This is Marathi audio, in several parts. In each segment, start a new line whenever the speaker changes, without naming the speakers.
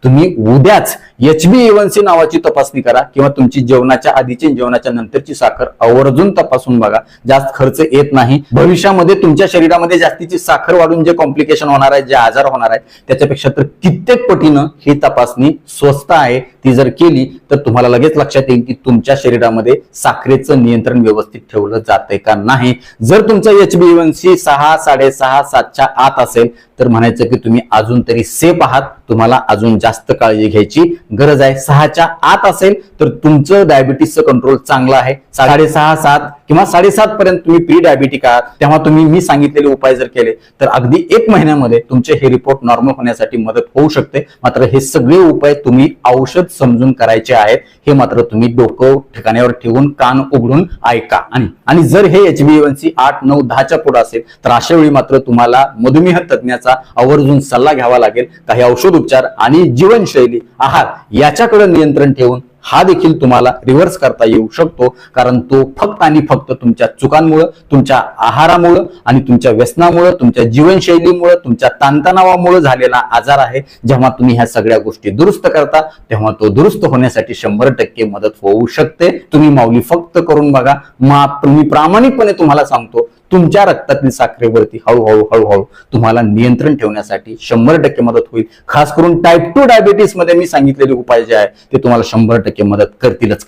तुम्ही उद्याच HbA1c नावाची तपासणी करा किंवा तुमची जेवणाच्या आधीची जेवणाच्या नंतरची साखर आवर्जून तपासून बघा. जास्त खर्च येत नाही. भविष्यामध्ये तुमच्या शरीरामध्ये जास्तीची साखर वाढून जे कॉम्प्लिकेशन होणार आहे, जे आजार होणार आहेत, त्याच्यापेक्षा तर कित्येक पटीनं ही तपासणी स्वस्त आहे. ती जर केली तर तुम्हाला लगेच लक्षात येईल की तुमच्या शरीरामध्ये साखरेचं नियंत्रण व्यवस्थित ठेवलं जातंय का नाही. जर तुमचा HbA1c 6, 6.5, 7च्या आत असेल तर म्हणायचं की तुम्ही अजून तरी सेफ आहात. तुम्हाला अजून जास्त काळजी घ्यायची गरज आहे. 6च्या आत असेल तर तुमचं डायबिटीसचं कंट्रोल चांगलं आहे. 6.5, 7 किंवा 7.5 पर्यंत तुम्ही प्री डायबिटिक आहात, तेव्हा तुम्ही मी सांगितलेले उपाय जर केले तर अगदी 1 महिन्यामध्ये तुमचे हे रिपोर्ट नॉर्मल होण्यासाठी मदत होऊ शकते. मात्र हे सगळे उपाय तुम्ही औषध समजून करायचे आहेत. हे मात्र तुम्ही डोकं ठिकाणावर ठेवून कान उघडून ऐका. आणि जर हे HbA1c 8, 9, 10च्या पुढे असेल तर अशा वेळी मात्र तुम्हाला मधुमेह तज्ञाचा आवर्जून सल्ला घ्यावा लागेल. काही औषध उपचार आणि जीवनशैली, आहार याच्याकडे नियंत्रण ठेवून हा देखील तुम्हाला रिव्हर्स करता येऊ शकतो. कारण तो फक्त आणि फक्त तुमच्या चुकांमुळे, तुमच्या आहारामुळे आणि तुमच्या व्यसनामुळे, तुमच्या जीवनशैलीमुळे, तुमच्या ताणतणावामुळे झालेला आजार आहे. जेव्हा तुम्ही ह्या सगळ्या गोष्टी दुरुस्त करता तेव्हा तो दुरुस्त होण्यासाठी 100% मदत होऊ शकते. तुम्ही माऊली फक्त करून बघा. मी प्रामाणिकपणे तुम्हाला सांगतो, तुमच्या रक्तातील साखरेवरती हळूहळू तुम्हाला नियंत्रण ठेवण्यासाठी 100% मदत होईल. खास करून टाईप 2 डायबिटीस मध्ये मी सांगितलेले उपाय जे आहे ते तुम्हाला 100% मदत करतीलच.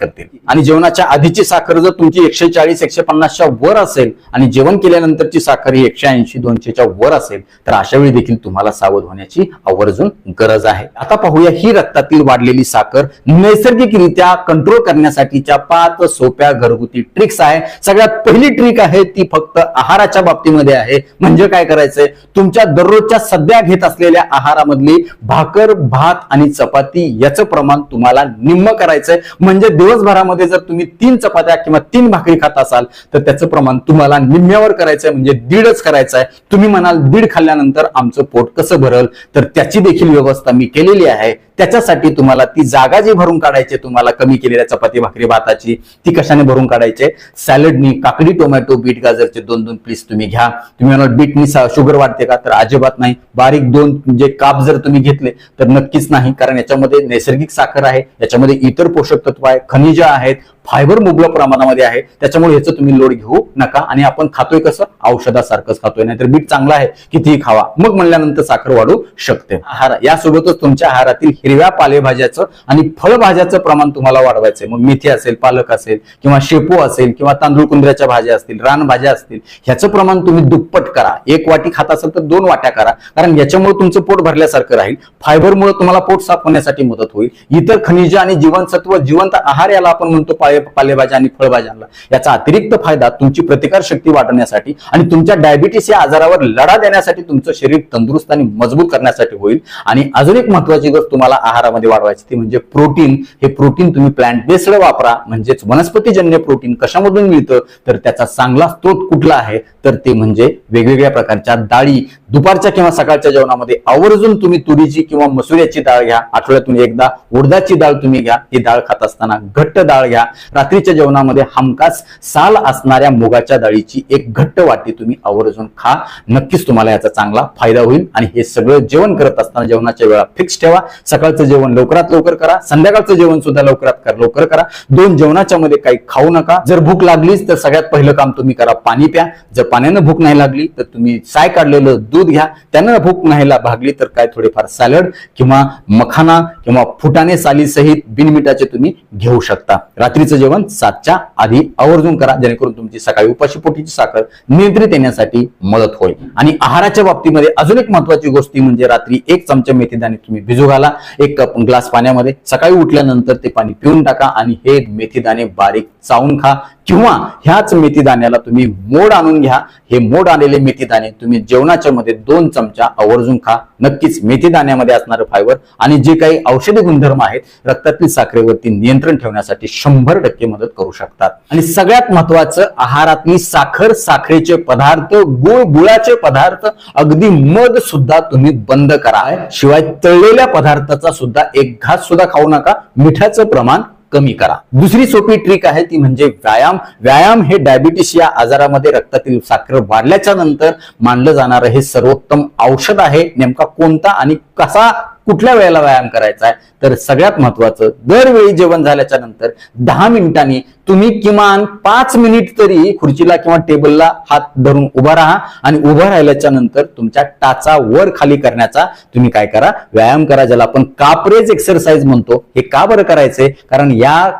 आणि जेवणाच्या आधीची साखर जर तुमची 140, 150च्या वर असेल आणि जेवण केल्यानंतरची साखर ही 180, 200च्या वर असेल तर अशा वेळी देखील तुम्हाला सावध होण्याची आवर्जून गरज आहे. आता पाहूया ही रक्तातील वाढलेली साखर नैसर्गिकरित्या कंट्रोल करण्यासाठीच्या 5 सोप्या घरगुती ट्रिक्स आहे. सगळ्यात पहिली ट्रिक आहे ती फक्त आहाराच्या बाबतीमध्ये आहे. म्हणजे काय करायचंय, तुमच्या दररोजच्या सध्या घेत असलेल्या आहारामधली भाकर, भात आणि चपाती याचं प्रमाण तुम्हाला निम्म करायचंय. म्हणजे दिवसभरामध्ये जर तुम्ही 3 चपात्या किंवा 3 भाकरी खात असाल तर त्याचं प्रमाण तुम्हाला निम्म्यावर करायचंय. म्हणजे 1.5च करायचंय. तुम्ही म्हणाल 1.5 खाल्ल्यानंतर आमचं पोट कसं भरल, तर त्याची देखील व्यवस्था मी केलेली आहे. त्याच्यासाठी तुम्हाला ती जागा जी भरून काढायची, तुम्हाला कमी केलेल्या चपाती, भाकरी, भाताची, ती कशाने भरून काढायचे, सॅलडनी, काकडी, टोमॅटो, बीट, गाजरचे 2-2 पीस तुम्ही घ्या. तुम्ही म्हणाल बीटनी शुगर वाढते का, तर अजिबात नाही. बारीक 2 जे काप जर तुम्ही घेतले तर नक्कीच नाही. कारण याच्यामध्ये नैसर्गिक साखर आहे, याच्यामध्ये इतर पोषक तत्व आहे, खनिज आहेत, फायबर मुबलक प्रमाणामध्ये आहे. त्याच्यामुळे याचं तुम्ही लोड घेऊ नका. आणि आपण खातोय कसं, औषधासारखंच खातोय. नाहीतर बीट चांगला आहे कितीही खावा, मग म्हणल्यानंतर साखर वाढू शकते. आहार यासोबतच तुमच्या आहारातील हिरव्या पालेभाज्याचं आणि फळभाज्याचं प्रमाण तुम्हाला वाढवायचंय. मग मेथी असेल, पालक असेल किंवा शेपू असेल किंवा तांदूळ कुंद्र्याच्या भाज्या असतील, रानभाज्या असतील, ह्याचं प्रमाण तुम्ही दुप्पट करा. 1 वाटी खात असेल तर 2 वाट्या करा. कारण याच्यामुळे तुमचं पोट भरल्यासारखं राहील. फायबरमुळे तुम्हाला पोट साफ होण्यासाठी मदत होईल. इतर खनिज आणि जीवनसत्व, जिवंत आहार याला आपण म्हणतो, पालेभाज्या आणि फळभाज्यांना, याचा अतिरिक्त फायदा तुमची प्रतिकार शक्ती वाढवण्यासाठी आणि तुमच्या डायबिटीस या आजारावर लढा देण्यासाठी, तुमचं शरीर तंदुरुस्त आणि मजबूत करण्यासाठी होईल. आणि अजून एक महत्वाची गोष्ट तुम्हाला आहारामध्ये वाढवायची ती म्हणजे प्रोटीन. हे प्रोटीन तुम्ही प्लांट बेस्ड वापरा. म्हणजेच वनस्पतीजन्य प्रोटीन कशामधून मिळतं, तर त्याचा चांगला स्रोत कुठला आहे, तर ते म्हणजे वेगवेगळ्या प्रकारच्या डाळी. दुपारच्या किंवा सकाळच्या जेवणामध्ये आवर्जून तुम्ही तुरीची किंवा मसुऱ्याची डाळ घ्या. आठवड्यातून एकदा उडदाची डाळ तुम्ही घ्या. ही डाळ खात असताना घट्ट डाळ घ्या. रात्रीच्या जेवणामध्ये हमखास साल असणाऱ्या मुगाच्या डाळीची 1 घट्ट वाटी तुम्ही आवर्जून खा. नक्कीच तुम्हाला याचा चांगला फायदा होईल. आणि हे सगळं जेवण करत असताना जेवणाच्या वेळा फिक्स ठेवा. सकाळचं जेवण लवकरात लवकर करा, संध्याकाळचं जेवण सुद्धा लवकरात लवकर करा. 2 जेवणाच्या मध्ये काही खाऊ नका. जर भूक लागलीच तर सगळ्यात पहिलं काम तुम्ही करा, पाणी प्या. जर पाण्यानं भूक नाही लागली तर तुम्ही साय काढलेलं दूध घ्या. त्यानं भूक नाही भागली तर काय थोडेफार सॅलड किंवा मखाना किंवा फुटाणे सालीसहित बिनमिठाचे तुम्ही घेऊ शकता. रात्रीचं जेवण 7च्या आधी आवर्जून करा, जेणेकरून तुमची सकाळी उपाशी पोटीची साखर नियंत्रित येण्यासाठी मदत होईल. आणि आहाराच्या बाबतीमध्ये अजून एक महत्वाची गोष्ट म्हणजे रात्री 1 चमचा मेथी दाणे तुम्ही भिजू घाला 1 ग्लास पाण्यामध्ये. सकाळी उठल्यानंतर ते पाणी पिऊन टाका आणि हे मेथी दाणे बारीक चावून खा. किंवा ह्याच मेथी दाण्याला तुम्ही मोड आणून घ्या. हे मोड आलेले मेथी दाणे तुम्ही जेवणाच्या मध्ये 2 चमचा आवर्जून खा. नक्कीच मेथी दाण्यामध्ये असणारं फायबर आणि जे काही औषधी गुणधर्म आहेत रक्तातील साखरेवरती नियंत्रण ठेवण्यासाठी 100% मदत करू शकतात. आणि सगळ्यात महत्वाचं, आहारातली साखर, साखरेचे पदार्थ, गुळाचे पदार्थ, अगदी मध सुद्धा तुम्ही बंद करा. शिवाय तळलेल्या पदार्थाचा सुद्धा 1 घास सुद्धा खाऊ नका. मिठाचं प्रमाण कमी करा. दुसरी सोपी ट्रिक आहे ती म्हणजे व्यायाम. व्यायाम हे डायबिटीस या आजारामध्ये रक्तातील साखर वाढल्याच्या नंतर मानलं जाणारं हे सर्वोत्तम औषध आहे. नेमका कोणता आणि कसा कुठल्या वेळेला व्यायाम करायचा आहे, तर सगळ्यात महत्वाचं दरवेळी जेवण झाल्याच्या नंतर 10 मिनिटांनी तुम्ही किमान 5 मिनिट तरी खुर्चीला किंवा टेबलला हात धरून उभा राहा आणि उभा राहिल्याच्या नंतर तुमच्या टाचा वर खाली करण्याचा तुम्ही काय करा, व्यायाम करा, ज्याला आपण कापरेज एक्सरसाइज म्हणतो. हे का बरं करायचंय? कारण या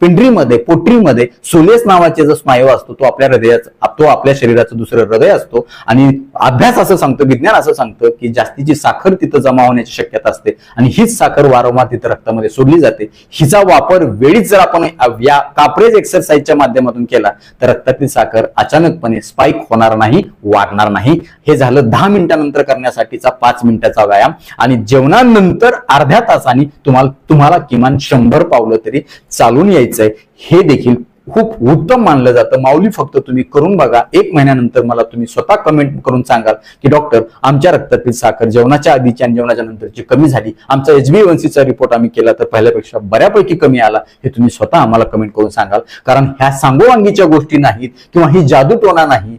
पिंडरीमध्ये पोटरीमध्ये सोलेस नावाचे जो स्नायू असतो तो आपल्या हृदयाचा, तो आपल्या शरीराचं दुसरं हृदय असतो. आणि अभ्यास असं सांगतो, विज्ञान असं सांगतं की जास्तीची साखर तिथं जमा होण्याची शक्यता असते आणि हीच साखर वारंवार तिथं रक्तामध्ये सोडली जाते. हिचा वापर वेळीच जर आपण या कापरेज एक्सरसाइजच्या माध्यमातून केला तर रक्तातील साखर अचानकपणे स्पाइक होणार नाही, वाढणार नाही. हे झालं 10 मिनिटांनंतर करण्यासाठीचा 5 मिनिटाचा व्यायाम. आणि जेवणानंतर अर्ध्या तासाने तुम्हाला किमान 100 पावलं तरी चालून यायचंय. हे देखील खूप उत्तम मानलं जातं. माऊली फक्त तुम्ही करून बघा. 1 महिन्यानंतर मला तुम्ही स्वतः कमेंट करून सांगाल की डॉक्टर, आमच्या रक्तातील साखर जेवणाच्या आधीची आणि जेवणाच्या नंतरची कमी झाली. आमचा HbA1cचा रिपोर्ट आम्ही केला तर पहिल्यापेक्षा बऱ्यापैकी कमी आला. हे तुम्ही स्वतः आम्हाला कमेंट करून सांगाल. कारण ह्या सांगोवांगीच्या गोष्टी नाहीत किंवा ही जादूटोना नाही.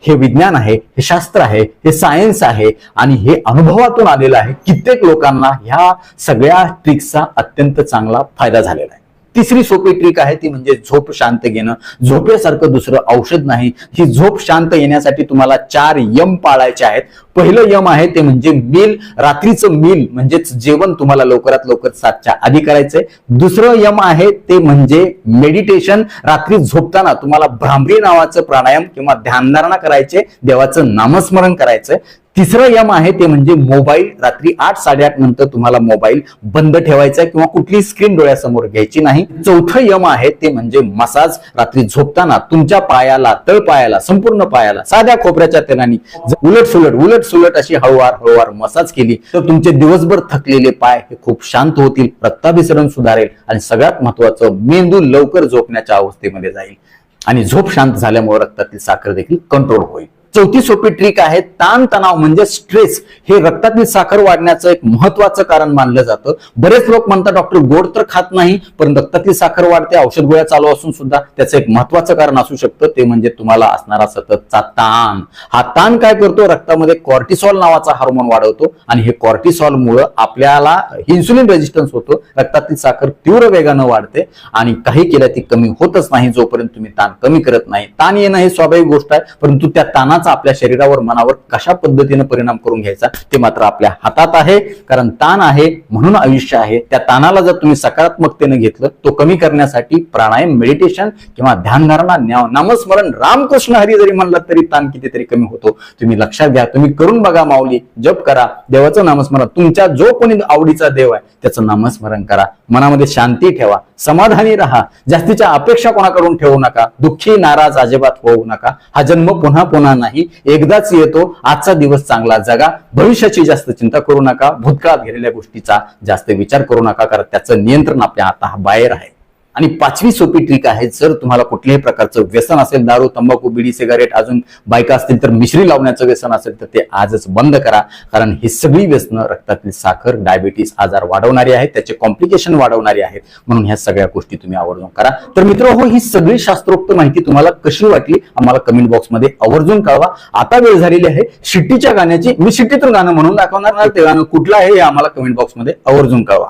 हे विज्ञान आहे, हे शास्त्र आहे, हे सायन्स आहे आणि हे अनुभवातून आलेलं आहे. कित्येक लोकांना ह्या सगळ्या ट्रिक्सचा अत्यंत चांगला फायदा झालेला आहे. तिसरी सोपी ट्रिक आहे ती म्हणजे झोप शांत घेणं. झोपेसारखं दुसरं औषध नाही. ही झोप शांत येण्यासाठी तुम्हाला 4 यम पाळायचे आहेत. पहिलं यम आहे ते म्हणजे मील, रात्रीचं मील म्हणजेच जेवण तुम्हाला लवकरात लवकर 7च्या आधी करायचंय. दुसरं यम आहे ते म्हणजे मेडिटेशन. रात्री झोपताना तुम्हाला भ्रामरी नावाचं प्राणायाम किंवा ध्यानधारणा करायचे, देवाचं नामस्मरण करायचंय. तिसरं यम आहे ते म्हणजे मोबाईल. रात्री 8-8:30 नंतर तुम्हाला मोबाईल बंद ठेवायचा किंवा कुठली स्क्रीन डोळ्यासमोर घ्यायची नाही. चौथं यम आहे ते म्हणजे मसाज. रात्री झोपताना तुमच्या पायाला, तळपायाला, संपूर्ण पायाला साध्या खोबऱ्याच्या तेलाने उलट सुलट अशी हळूवार मसाज केली तर तुमचे दिवसभर थकलेले पाय हे खूप शांत होतील, रक्ताभिसरण सुधारेल आणि सगळ्यात महत्वाचं मेंदू लवकर झोपण्याच्या अवस्थेमध्ये जाईल आणि झोप शांत झाल्यामुळे रक्तातील साखर देखील कंट्रोल होईल. चौथी सोपी ट्रिक आहे ताणतणाव म्हणजे स्ट्रेस. हे रक्तातील साखर वाढण्याचं एक महत्वाचं कारण मानलं जातं. बरेच लोक म्हणतात डॉक्टर गोड तर खात नाही पण रक्तातील साखर वाढते, औषध गोळ्या चालू असून सुद्धा त्याचं एक महत्वाचं कारण असू शकतं ते म्हणजे तुम्हाला असणारा सततचा ताण. हा ताण काय करतो, रक्तामध्ये कॉर्टिसॉल नावाचा हार्मोन वाढवतो आणि हे कॉर्टिसॉल मुळे आपल्याला इन्सुलिन रेजिस्टन्स होतो. रक्तातील साखर तीव्र वेगानं वाढते आणि काही केल्या ती कमी होतच नाही जोपर्यंत तुम्ही ताण कमी करत नाही. ताण येणं हे स्वाभाविक गोष्ट आहे, परंतु त्या ताणाचा आपल्या शरीरावर, मनावर कशा पद्धतीने परिणाम करून घ्यायचा ते मात्र आपल्या हातात आहे. कारण ताण आहे म्हणून आयुष्य आहे. त्या ताणाला जर तुम्ही सकारात्मकतेने घेतलं, तो कमी करण्यासाठी प्राणायाम, मेडिटेशन किंवा ध्यानधारणा, नामस्मरण, रामकृष्ण हरी जरी म्हणलात तरी ताण कितीतरी कमी होतो. तुम्ही लक्षात घ्या, तुम्ही करून बघा. माऊली जप करा, देवाचं नामस्मरण, तुमच्या जो कोणी आवडीचा देव आहे त्याचं नामस्मरण करा. मनामध्ये शांती ठेवा, समाधानी राहा, जास्तीच्या अपेक्षा कोणाकडून ठेवू नका, दुःखी नाराज अजिबात होऊ नका. हा जन्म पुन्हा पुन्हा नाही, एकदाच येतो. आजचा दिवस चांगला जगा. भविष्याची जास्त चिंता करू नका. भूतकाळात घडलेल्या गोष्टीचा जास्त विचार करू नका, कारण त्याचं नियंत्रण आपल्या हाताबाहेर आहे. आणि 5वी सोपी ट्रिक आहे, जर तुम्हाला कुठल्याही प्रकारचं व्यसन असेल, दारू, तंबाखू, बिडी, सिगारेट, अजून बायका असतील तर मिश्री लावण्याचं व्यसन असेल तर ते आजच बंद करा. कारण ही सगळी व्यसनं रक्तातील साखर, डायबिटीस आजार वाढवणारी आहेत, त्याचे कॉम्प्लिकेशन वाढवणारी आहेत. म्हणून ह्या सगळ्या गोष्टी तुम्ही आवर्जून करा. तर मित्र ही सगळी शास्त्रोक्त माहिती तुम्हाला कशी वाटली आम्हाला कमेंट बॉक्समध्ये आवर्जून कळवा. आता वेळ झालेली आहे शिट्टीच्या गाण्याची. मी शिट्टीतून गाणं म्हणून दाखवणार, ते गाणं कुठलं आहे हे आम्हाला कमेंट बॉक्समध्ये आवर्जून कळवा.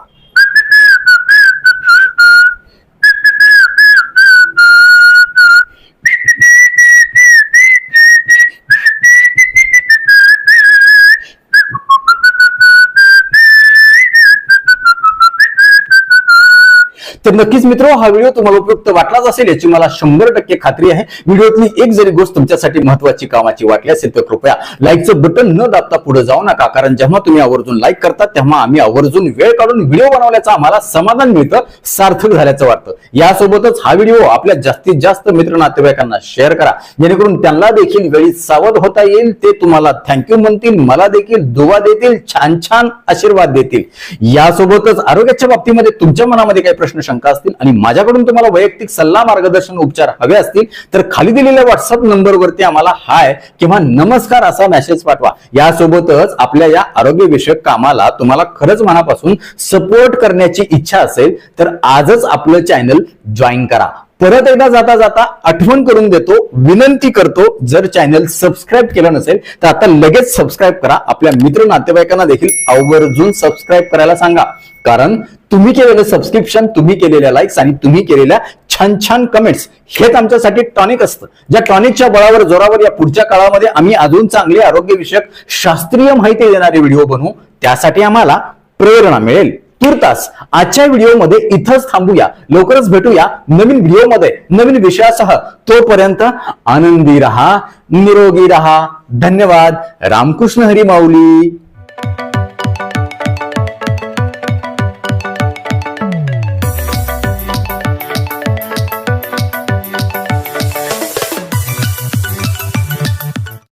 तर नक्कीच मित्र हा व्हिडिओ तुम्हाला उपयुक्त वाटलाच असेल याची मला 100% खात्री आहे. व्हिडिओतली एक जरी गोष्ट तुमच्यासाठी महत्वाची कामाची वाटली असेल तर कृपया लाईकचं बटन न दाबता पुढे जाऊ नका. कारण जेव्हा तुम्ही आवर्जून लाईक करता तेव्हा आम्ही आवर्जून वेळ काढून व्हिडिओ बनवल्याचं आम्हाला समाधान मिळतं, सार्थक झाल्याचं वाटतं. यासोबतच हा व्हिडिओ आपल्या जास्तीत जास्त मित्र नातेवाईकांना शेअर करा, जेणेकरून त्यांना देखील वेळी सावध होता येईल. ते तुम्हाला थँक्यू म्हणतील, मला देखील दुवा देतील, छान छान आशीर्वाद देतील. यासोबतच आरोग्याच्या बाबतीमध्ये तुमच्या मनामध्ये काही प्रश्न शंका असतील आणि माझ्याकडून तुम्हाला वैयक्तिक सल्ला, मार्गदर्शन, उपचार हवे असतील तर खाली दिलेल्या व्हॉट्सअप नंबरवरती आम्हाला हाय किंवा नमस्कार असा मेसेज पाठवा. यासोबतच आपल्या या आरोग्य विषयक कामाला तुम्हाला खरंच मनापासून सपोर्ट करण्याची इच्छा असेल तर आजच आपलं चॅनल जॉईन करा. परत एकदा जाता जाता आठवण करून देतो, विनंती करतो, जर चॅनल सबस्क्राईब केलं नसेल तर आता लगेच सबस्क्राईब करा. आपल्या मित्र नातेवाईकांना देखील आवर्जून सबस्क्राईब करायला सांगा. कारण तुम्ही केलेलं सबस्क्रिप्शन, तुम्ही केलेल्या लाईक्स आणि तुम्ही केलेल्या छान छान कमेंट्स हेच आमच्यासाठी टॉनिक असतं. ज्या टॉनिकच्या बळावर जोरावर या पुढच्या काळामध्ये आम्ही अजून चांगले आरोग्यविषयक शास्त्रीय माहिती देणारे व्हिडिओ बनवू, त्यासाठी आम्हाला प्रेरणा मिळेल. तुर्तास आजच्या व्हिडिओमध्ये इथंच थांबूया. लवकरच भेटूया नवीन व्हिडिओमध्ये नवीन विषयासह. तोपर्यंत आनंदी रहा, निरोगी रहा. धन्यवाद. रामकृष्ण हरी माऊली.